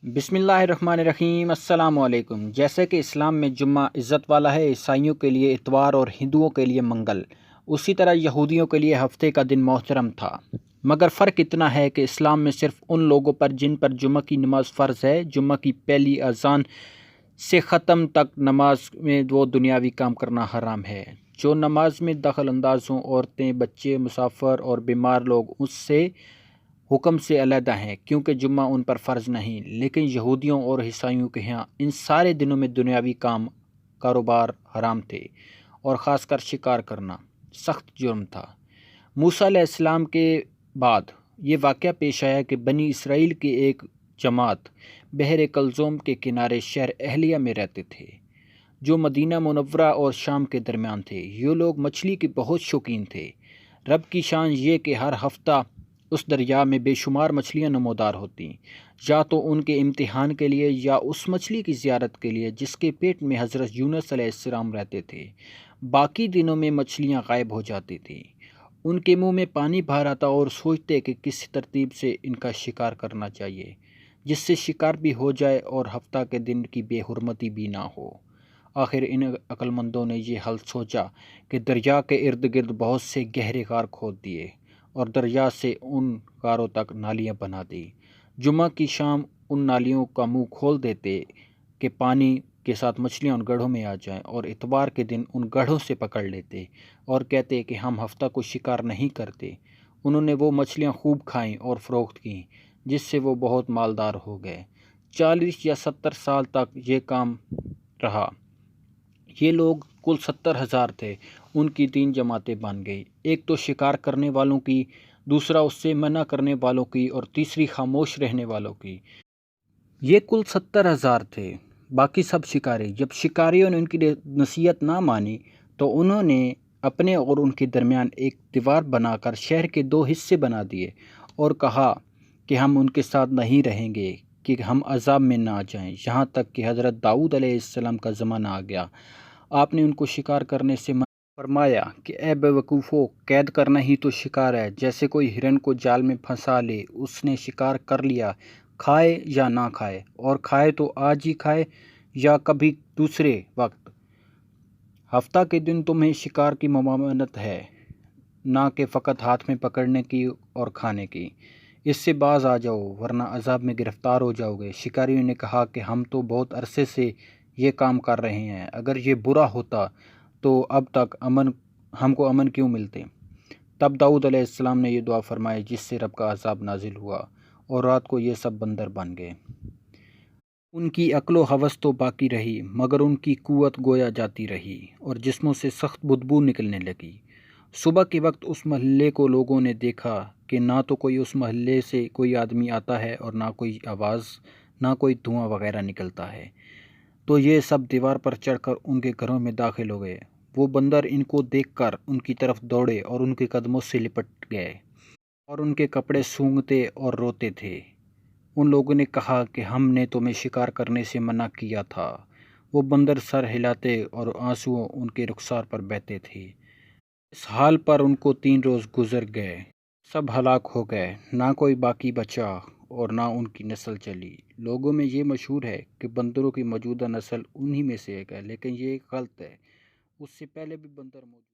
بسم اللہ الرحمن الرحیم۔ السلام علیکم۔ جیسے کہ اسلام میں جمعہ عزت والا ہے، عیسائیوں کے لیے اتوار اور ہندوؤں کے لیے منگل، اسی طرح یہودیوں کے لیے ہفتے کا دن محترم تھا۔ مگر فرق اتنا ہے کہ اسلام میں صرف ان لوگوں پر جن پر جمعہ کی نماز فرض ہے، جمعہ کی پہلی اذان سے ختم تک نماز میں وہ دنیاوی کام کرنا حرام ہے۔ جو نماز میں دخل انداز ہوں، عورتیں، بچے، مسافر اور بیمار لوگ اس سے حکم سے علیحدہ ہیں، کیونکہ جمعہ ان پر فرض نہیں۔ لیکن یہودیوں اور عیسائیوں کے ہاں ان سارے دنوں میں دنیاوی کاروبار حرام تھے، اور خاص کر شکار کرنا سخت جرم تھا۔ موسیٰ علیہ السلام کے بعد یہ واقعہ پیش آیا کہ بنی اسرائیل کی ایک جماعت بحر کلزوم کے کنارے شہر اہلیہ میں رہتے تھے، جو مدینہ منورہ اور شام کے درمیان تھے۔ یہ لوگ مچھلی کے بہت شوقین تھے۔ رب کی شان یہ کہ ہر ہفتہ اس دریا میں بے شمار مچھلیاں نمودار ہوتیں، یا تو ان کے امتحان کے لیے یا اس مچھلی کی زیارت کے لیے جس کے پیٹ میں حضرت یونس علیہ السلام رہتے تھے۔ باقی دنوں میں مچھلیاں غائب ہو جاتی تھیں۔ ان کے منہ میں پانی بھر آتا اور سوچتے کہ کس ترتیب سے ان کا شکار کرنا چاہیے جس سے شکار بھی ہو جائے اور ہفتہ کے دن کی بے حرمتی بھی نہ ہو۔ آخر ان عقل مندوں نے یہ حل سوچا کہ دریا کے ارد گرد بہت سے گہرے غار کھود دیے اور دریا سے ان غاروں تک نالیاں بنا دی۔ جمعہ کی شام ان نالیوں کا منہ کھول دیتے کہ پانی کے ساتھ مچھلیاں ان گڑھوں میں آ جائیں، اور اتوار کے دن ان گڑھوں سے پکڑ لیتے اور کہتے کہ ہم ہفتہ کو شکار نہیں کرتے۔ انہوں نے وہ مچھلیاں خوب کھائیں اور فروخت کیں، جس سے وہ بہت مالدار ہو گئے۔ 40 یا 70 سال تک یہ کام رہا۔ یہ لوگ کل 70,000 تھے۔ ان کی 3 جماعتیں بن گئی، ایک تو شکار کرنے والوں کی، دوسرا اس سے منع کرنے والوں کی، اور تیسری خاموش رہنے والوں کی۔ یہ کل 70,000 تھے، باقی سب شکاری۔ جب شکاریوں نے ان کی نصیحت نہ مانی تو انہوں نے اپنے اور ان کے درمیان ایک دیوار بنا کر شہر کے 2 حصے بنا دیے اور کہا کہ ہم ان کے ساتھ نہیں رہیں گے کہ ہم عذاب میں نہ آ جائیں۔ یہاں تک کہ حضرت داؤد علیہ السلام کا زمانہ آ گیا۔ آپ نے ان کو شکار کرنے سے منع فرمایا کہ اے بے وقوفو، قید کرنا ہی تو شکار ہے۔ جیسے کوئی ہرن کو جال میں پھنسا لے، اس نے شکار کر لیا، کھائے یا نہ کھائے، اور کھائے تو آج ہی کھائے یا کبھی دوسرے وقت۔ ہفتہ کے دن تمہیں شکار کی ممانعت ہے، نہ کہ فقط ہاتھ میں پکڑنے کی اور کھانے کی۔ اس سے باز آ جاؤ ورنہ عذاب میں گرفتار ہو جاؤ گے۔ شکاریوں نے کہا کہ ہم تو بہت عرصے سے یہ کام کر رہے ہیں، اگر یہ برا ہوتا تو اب تک ہم کو امن کیوں ملتے؟ تب داؤد علیہ السلام نے یہ دعا فرمائی جس سے رب کا عذاب نازل ہوا، اور رات کو یہ سب بندر بن گئے۔ ان کی عقل و ہوس تو باقی رہی، مگر ان کی قوت گویا جاتی رہی اور جسموں سے سخت بدبو نکلنے لگی۔ صبح کے وقت اس محلے کو لوگوں نے دیکھا کہ نہ تو کوئی اس محلے سے کوئی آدمی آتا ہے اور نہ کوئی آواز، نہ کوئی دھواں وغیرہ نکلتا ہے، تو یہ سب دیوار پر چڑھ کر ان کے گھروں میں داخل ہو گئے۔ وہ بندر ان کو دیکھ کر ان کی طرف دوڑے اور ان کے قدموں سے لپٹ گئے اور ان کے کپڑے سونگھتے اور روتے تھے۔ ان لوگوں نے کہا کہ ہم نے تمہیں شکار کرنے سے منع کیا تھا۔ وہ بندر سر ہلاتے اور آنسو ان کے رخسار پر بہتے تھے۔ اس حال پر ان کو 3 روز گزر گئے۔ سب ہلاک ہو گئے، نہ کوئی باقی بچا اور نہ ان کی نسل چلی۔ لوگوں میں یہ مشہور ہے کہ بندروں کی موجودہ نسل انہی میں سے ایک ہے، لیکن یہ غلط ہے۔ اس سے پہلے بھی بندر موجود